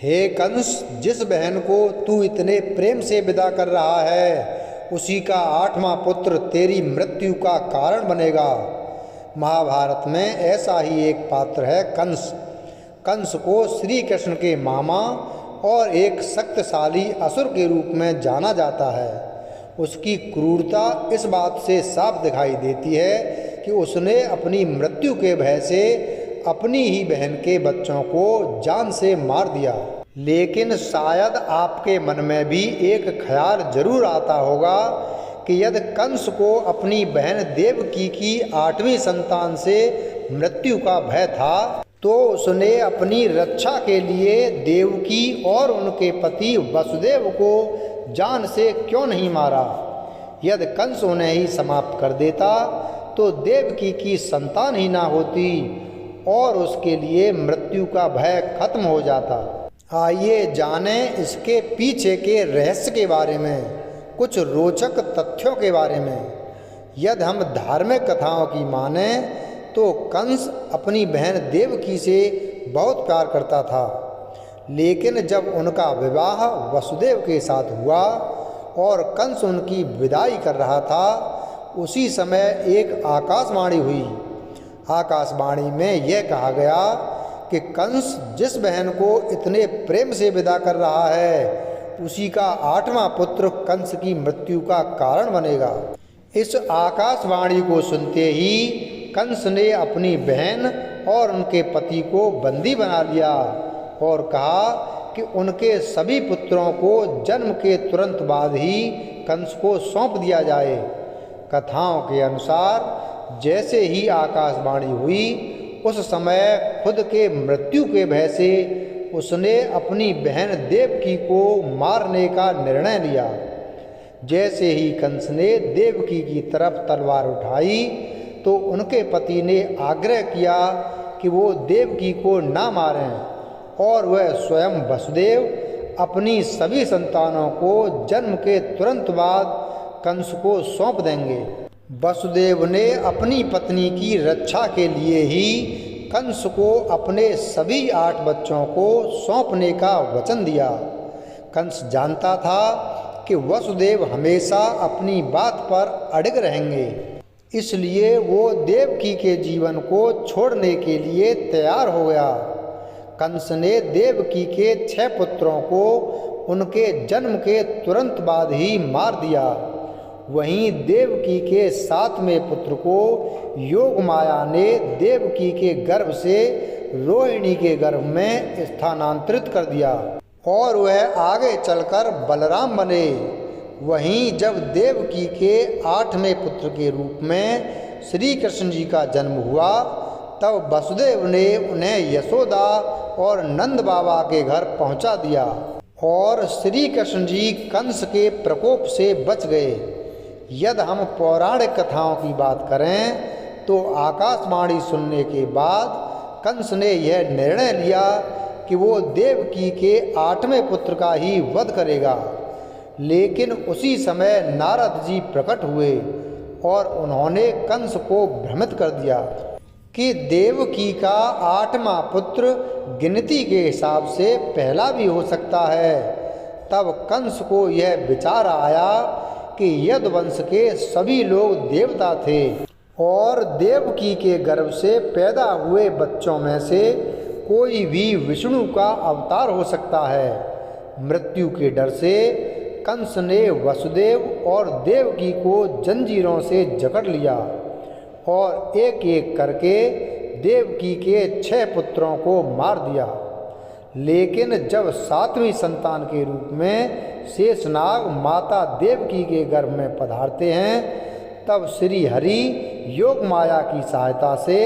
हे कंस, जिस बहन को तू इतने प्रेम से विदा कर रहा है उसी का 8वां पुत्र तेरी मृत्यु का कारण बनेगा। महाभारत में ऐसा ही एक पात्र है कंस। कंस को श्री कृष्ण के मामा और एक शक्तिशाली असुर के रूप में जाना जाता है। उसकी क्रूरता इस बात से साफ दिखाई देती है कि उसने अपनी मृत्यु के भय से अपनी ही बहन के बच्चों को जान से मार दिया। लेकिन शायद आपके मन में भी एक ख्याल जरूर आता होगा कि यदि कंस को अपनी बहन देवकी की 8वीं संतान से मृत्यु का भय था तो उसने अपनी रक्षा के लिए देवकी और उनके पति वसुदेव को जान से क्यों नहीं मारा। यदि कंस उन्हें ही समाप्त कर देता तो देवकी की संतान ही ना होती और उसके लिए मृत्यु का भय खत्म हो जाता। आइए जानें इसके पीछे के रहस्य के बारे में, कुछ रोचक तथ्यों के बारे में। यदि हम धार्मिक कथाओं की माने तो कंस अपनी बहन देवकी से बहुत प्यार करता था, लेकिन जब उनका विवाह वसुदेव के साथ हुआ और कंस उनकी विदाई कर रहा था उसी समय एक आकाशवाणी हुई। आकाशवाणी में यह कहा गया कि कंस जिस बहन को इतने प्रेम से विदा कर रहा है उसी का 8वां पुत्र कंस की मृत्यु का कारण बनेगा। इस आकाशवाणी को सुनते ही कंस ने अपनी बहन और उनके पति को बंदी बना लिया और कहा कि उनके सभी पुत्रों को जन्म के तुरंत बाद ही कंस को सौंप दिया जाए। कथाओं के अनुसार जैसे ही आकाशवाणी हुई उस समय खुद के मृत्यु के भय से उसने अपनी बहन देवकी को मारने का निर्णय लिया। जैसे ही कंस ने देवकी की तरफ तलवार उठाई तो उनके पति ने आग्रह किया कि वो देवकी को ना मारें और वह स्वयं वसुदेव अपनी सभी संतानों को जन्म के तुरंत बाद कंस को सौंप देंगे। वसुदेव ने अपनी पत्नी की रक्षा के लिए ही कंस को अपने सभी 8 बच्चों को सौंपने का वचन दिया। कंस जानता था कि वसुदेव हमेशा अपनी बात पर अड़िग रहेंगे, इसलिए वो देवकी के जीवन को छोड़ने के लिए तैयार हो गया। कंस ने देवकी के 6 पुत्रों को उनके जन्म के तुरंत बाद ही मार दिया। वहीं देवकी के 7वें पुत्र को योगमाया ने देवकी के गर्भ से रोहिणी के गर्भ में स्थानांतरित कर दिया और वह आगे चलकर बलराम बने। वहीं जब देवकी के 8वें पुत्र के रूप में श्री कृष्ण जी का जन्म हुआ तब वसुदेव ने उन्हें यशोदा और नंद बाबा के घर पहुंचा दिया और श्री कृष्ण जी कंस के प्रकोप से बच गए। यदि हम पौराणिक कथाओं की बात करें तो आकाशवाणी सुनने के बाद कंस ने यह निर्णय लिया कि वो देवकी के 8वें पुत्र का ही वध करेगा। लेकिन उसी समय नारद जी प्रकट हुए और उन्होंने कंस को भ्रमित कर दिया कि देवकी का 8वां पुत्र गिनती के हिसाब से पहला भी हो सकता है। तब कंस को यह विचार आया कि यदुवंश के सभी लोग देवता थे और देवकी के गर्भ से पैदा हुए बच्चों में से कोई भी विष्णु का अवतार हो सकता है। मृत्यु के डर से कंस ने वसुदेव और देवकी को जंजीरों से जकड़ लिया और एक एक करके देवकी के 6 पुत्रों को मार दिया। लेकिन जब 7वीं संतान के रूप में शेषनाग माता देवकी के गर्भ में पधारते हैं तब श्री हरि योग माया की सहायता से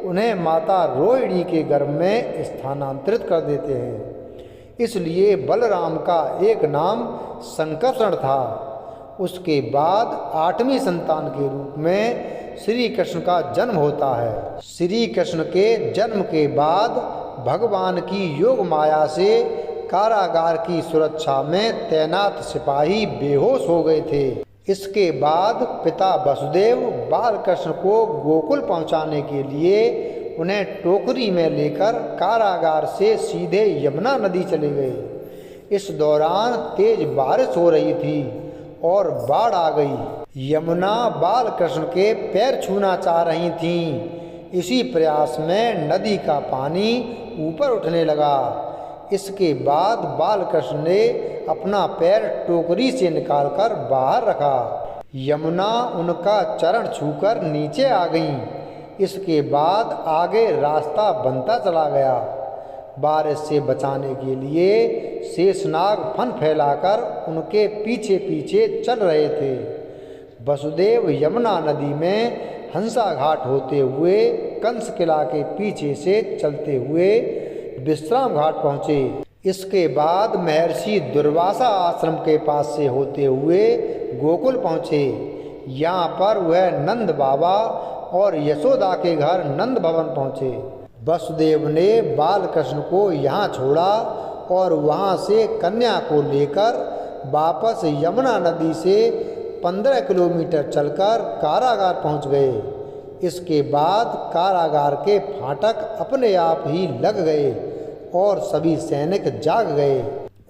उन्हें माता रोहिणी के गर्भ में स्थानांतरित कर देते हैं। इसलिए बलराम का एक नाम संकर्षण था। उसके बाद 8वीं संतान के रूप में श्री कृष्ण का जन्म होता है। श्री कृष्ण के जन्म के बाद भगवान की योग माया से कारागार की सुरक्षा में तैनात सिपाही बेहोश हो गए थे। इसके बाद पिता वसुदेव बालकृष्ण को गोकुल पहुंचाने के लिए उन्हें टोकरी में लेकर कारागार से सीधे यमुना नदी चले गए। इस दौरान तेज बारिश हो रही थी और बाढ़ आ गई। यमुना बाल कृष्ण के पैर छूना चाह रही थीं। इसी प्रयास में नदी का पानी ऊपर उठने लगा। इसके बाद बाल कृष्ण ने अपना पैर टोकरी से निकालकर बाहर रखा। यमुना उनका चरण छूकर नीचे आ गईं। इसके बाद आगे रास्ता बनता चला गया। बारिश से बचाने के लिए शेषनाग फन फैलाकर उनके पीछे पीछे चल रहे थे। वसुदेव यमुना नदी में हंसा घाट होते हुए कंस किला के पीछे से चलते हुए विश्राम घाट पहुँचे। इसके बाद महर्षि दुर्वासा आश्रम के पास से होते हुए गोकुल पहुँचे। यहाँ पर वह नंद बाबा और यशोदा के घर नंद भवन पहुँचे। वसुदेव ने बाल कृष्ण को यहाँ छोड़ा और वहाँ से कन्या को लेकर वापस यमुना नदी से 15 किलोमीटर चलकर कारागार पहुँच गए। इसके बाद कारागार के फाटक अपने आप ही लग गए और सभी सैनिक जाग गए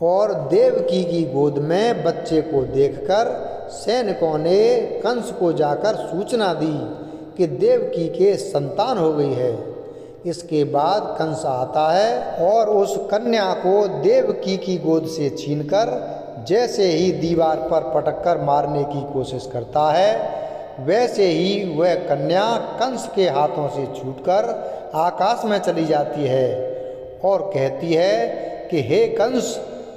और देवकी की गोद में बच्चे को देखकर सैनिकों ने कंस को जाकर सूचना दी कि देवकी के संतान हो गई है। इसके बाद कंस आता है और उस कन्या को देवकी की गोद से छीनकर जैसे ही दीवार पर पटककर मारने की कोशिश करता है, वैसे ही वह कन्या कंस के हाथों से छूटकर आकाश में चली जाती है और कहती है कि हे कंस,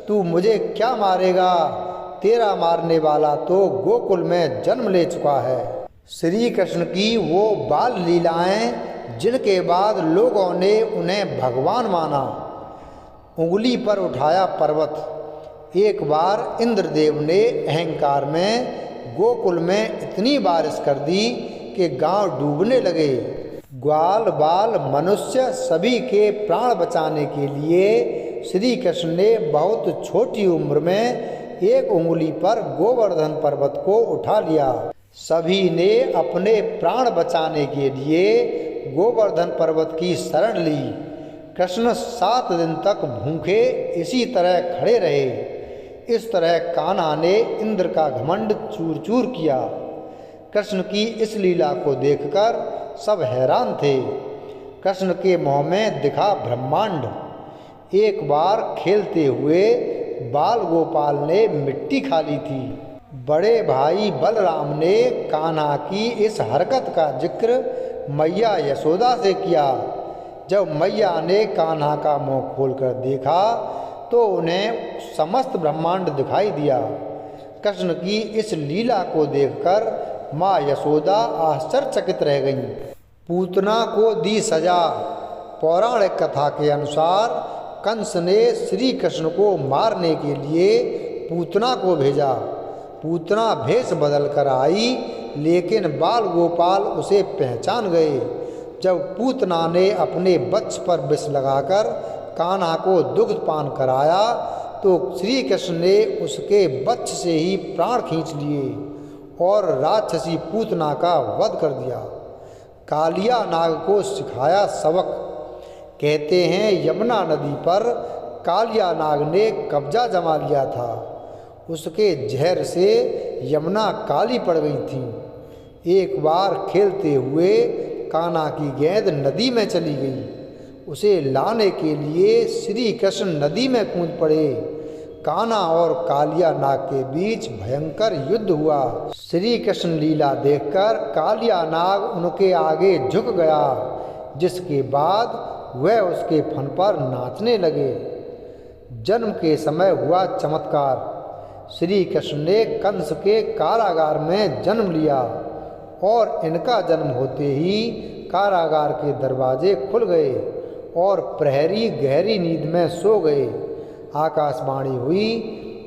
तू मुझे क्या मारेगा? तेरा मारने वाला तो गोकुल में जन्म ले चुका है। श्री कृष्ण की वो बाल लीलाएं जिनके बाद लोगों ने उन्हें भगवान माना। उंगली पर उठाया पर्वत। एक बार इंद्रदेव ने अहंकार में गोकुल में इतनी बारिश कर दी कि गांव डूबने लगे। ग्वाल बाल मनुष्य सभी के प्राण बचाने के लिए श्री कृष्ण ने बहुत छोटी उम्र में एक उंगली पर गोवर्धन पर्वत को उठा लिया। सभी ने अपने प्राण बचाने के लिए गोवर्धन पर्वत की शरण ली। कृष्ण 7 दिन तक भूखे इसी तरह खड़े रहे। इस तरह कान्हा ने इंद्र का घमंड चूर चूर किया। कृष्ण की इस लीला को देखकर सब हैरान थे। कृष्ण के मुँह में दिखा ब्रह्मांड। एक बार खेलते हुए बाल गोपाल ने मिट्टी खा ली थी। बड़े भाई बलराम ने कान्हा की इस हरकत का जिक्र मैया यशोदा से किया। जब मैया ने कान्हा का मुंह खोलकर देखा तो उन्हें समस्त ब्रह्मांड दिखाई दिया। कृष्ण की इस लीला को देखकर माँ यशोदा आश्चर्यचकित रह गईं। पूतना को दी सजा। पौराणिक कथा के अनुसार कंस ने श्री कृष्ण को मारने के लिए पूतना को भेजा। पूतना भेष बदल कर आई, लेकिन बाल गोपाल उसे पहचान गए। जब पूतना ने अपने वक्ष पर विष लगाकर कान्हा को दुग्ध पान कराया तो श्री कृष्ण ने उसके वक्ष से ही प्राण खींच लिए और राक्षसी पूतना का वध कर दिया। कालिया नाग को सिखाया सबक। कहते हैं यमुना नदी पर कालिया नाग ने कब्जा जमा लिया था। उसके जहर से यमुना काली पड़ गई थी। एक बार खेलते हुए कान्हा की गेंद नदी में चली गई। उसे लाने के लिए श्री कृष्ण नदी में कूद पड़े। कान्हा और कालिया नाग के बीच भयंकर युद्ध हुआ। श्री कृष्ण लीला देखकर कालिया नाग उनके आगे झुक गया, जिसके बाद वह उसके फन पर नाचने लगे। जन्म के समय हुआ चमत्कार। श्री कृष्ण ने कंस के कारागार में जन्म लिया और इनका जन्म होते ही कारागार के दरवाजे खुल गए और प्रहरी गहरी नींद में सो गए। आकाशवाणी हुई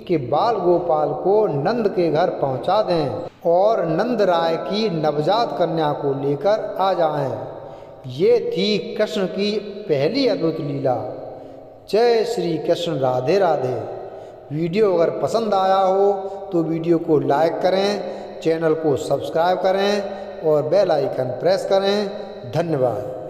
कि बाल गोपाल को नंद के घर पहुंचा दें और नंद राय की नवजात कन्या को लेकर आ जाएं। ये थी कृष्ण की पहली अद्भुत लीला। जय श्री कृष्ण। राधे राधे। वीडियो अगर पसंद आया हो तो वीडियो को लाइक करें, चैनल को सब्सक्राइब करें और बेल आइकन प्रेस करें। धन्यवाद।